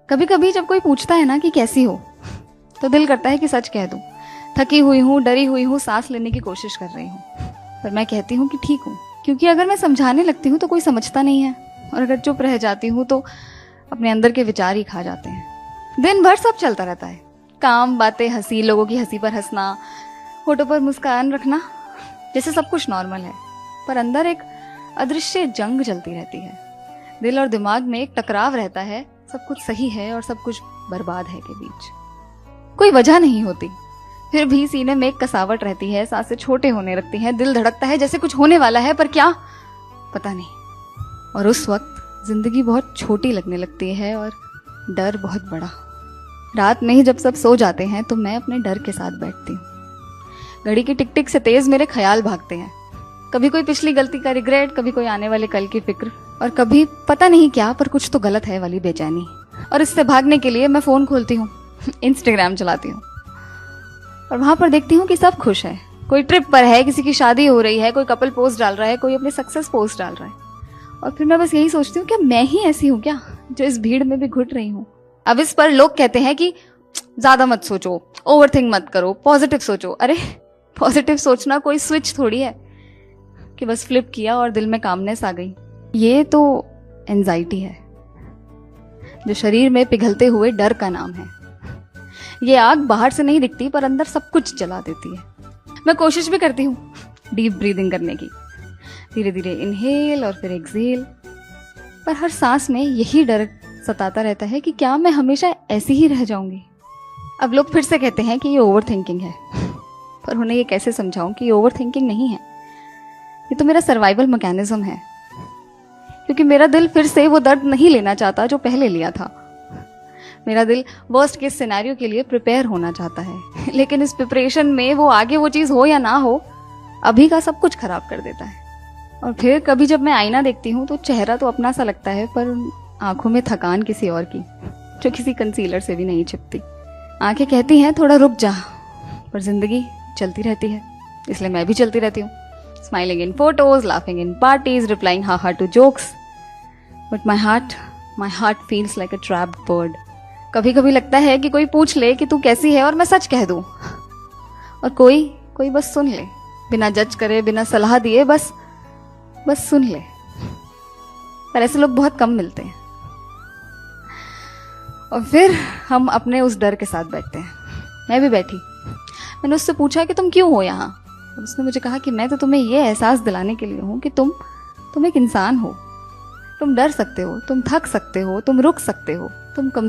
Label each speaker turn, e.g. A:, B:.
A: कभी कभी जब कोई पूछता है ना कि कैसी हो, तो दिल करता है कि सच कह दूं। थकी हुई हूँ, डरी हुई हूँ, सांस लेने की कोशिश कर रही हूँ, पर मैं कहती हूँ कि ठीक हूँ। क्योंकि अगर मैं समझाने लगती हूँ तो कोई समझता नहीं है, और अगर चुप रह जाती हूँ तो अपने अंदर के विचार ही खा जाते हैं। दिन भर सब चलता रहता है, काम, बातें, हंसी, लोगों की हंसी पर हंसना, होठों पर मुस्कान रखना, जैसे सब कुछ नॉर्मल है। पर अंदर एक अदृश्य जंग चलती रहती है। दिल और दिमाग में एक टकराव रहता है, सब कुछ सही है और सब कुछ बर्बाद है के बीच। कोई वजह नहीं होती, फिर भी सीने में एक कसावट रहती है, सांसें छोटे होने लगती हैं, दिल धड़कता है जैसे कुछ होने वाला है, पर क्या पता नहीं। और उस वक्त जिंदगी बहुत छोटी लगने लगती है और डर बहुत बड़ा। रात में ही जब सब सो जाते हैं तो मैं अपने डर के साथ बैठती हूँ। घड़ी की टिक टिक से तेज मेरे ख्याल भागते हैं। कभी कोई पिछली गलती का रिग्रेट, कभी कोई आने वाले कल की फिक्र, और कभी पता नहीं क्या, पर कुछ तो गलत है वाली बेचैनी। और इससे भागने के लिए मैं फोन खोलती हूँ, इंस्टाग्राम चलाती हूँ, और वहां पर देखती हूँ कि सब खुश है। कोई ट्रिप पर है, किसी की शादी हो रही है, कोई कपल पोस्ट डाल रहा है, कोई अपने सक्सेस पोस्ट डाल रहा है। और फिर मैं बस यही सोचती हूँ, क्या मैं ही ऐसी हूँ क्या, जो इस भीड़ में भी घुट रही हूँ। अब इस पर लोग कहते हैं कि ज्यादा मत सोचो, ओवरथिंक मत करो, पॉजिटिव सोचो। अरे पॉजिटिव सोचना कोई स्विच थोड़ी है कि बस फ्लिप किया और दिल में कामनेस आ गई। ये तो एंजाइटी है, जो शरीर में पिघलते हुए डर का नाम है। ये आग बाहर से नहीं दिखती, पर अंदर सब कुछ जला देती है। मैं कोशिश भी करती हूँ डीप ब्रीदिंग करने की, धीरे धीरे इनहेल और फिर एक्सहेल, पर हर सांस में यही डर सताता रहता है कि क्या मैं हमेशा ऐसी ही रह जाऊंगी। अब लोग फिर से कहते हैं कि ये ओवर थिंकिंग है, पर उन्हें ये कैसे समझाऊं कि ये ओवर थिंकिंग नहीं है, ये तो मेरा सर्वाइवल मैकेनिज्म है। क्योंकि मेरा दिल फिर से वो दर्द नहीं लेना चाहता जो पहले लिया था। मेरा दिल वर्स्ट केस सिनेरियो के लिए प्रिपेयर होना चाहता है, लेकिन इस प्रिपरेशन में वो आगे वो चीज हो या ना हो, अभी का सब कुछ खराब कर देता है। और फिर कभी जब मैं आईना देखती हूँ तो चेहरा तो अपना सा लगता है, पर आंखों में थकान किसी और की, जो किसी कंसीलर से भी नहीं छिपती। आंखें कहती हैं थोड़ा रुक जा, पर जिंदगी चलती रहती है, इसलिए मैं भी चलती रहती हूँ। Smiling in photos, laughing in parties, replying ha-ha to jokes. But my heart feels like a trapped bird. कभी कभी लगता है कि कोई पूछ ले कि तू कैसी है और मैं सच कह दूं, और कोई बस सुन ले, बिना जज करे, बिना सलाह दिए, बस सुन ले। पर ऐसे लोग बहुत कम मिलते हैं। और फिर हम अपने उस डर के साथ बैठते हैं। मैं भी बैठी, मैंने उससे पूछा कि तुम क्यों हो यहाँ। उसने मुझे कहा कि मैं तो तुम्हें ये एहसास दिलाने के लिए हूँ कि तुम एक इंसान हो। तुम डर सकते हो, तुम थक सकते हो, तुम रुक सकते हो, तुम कम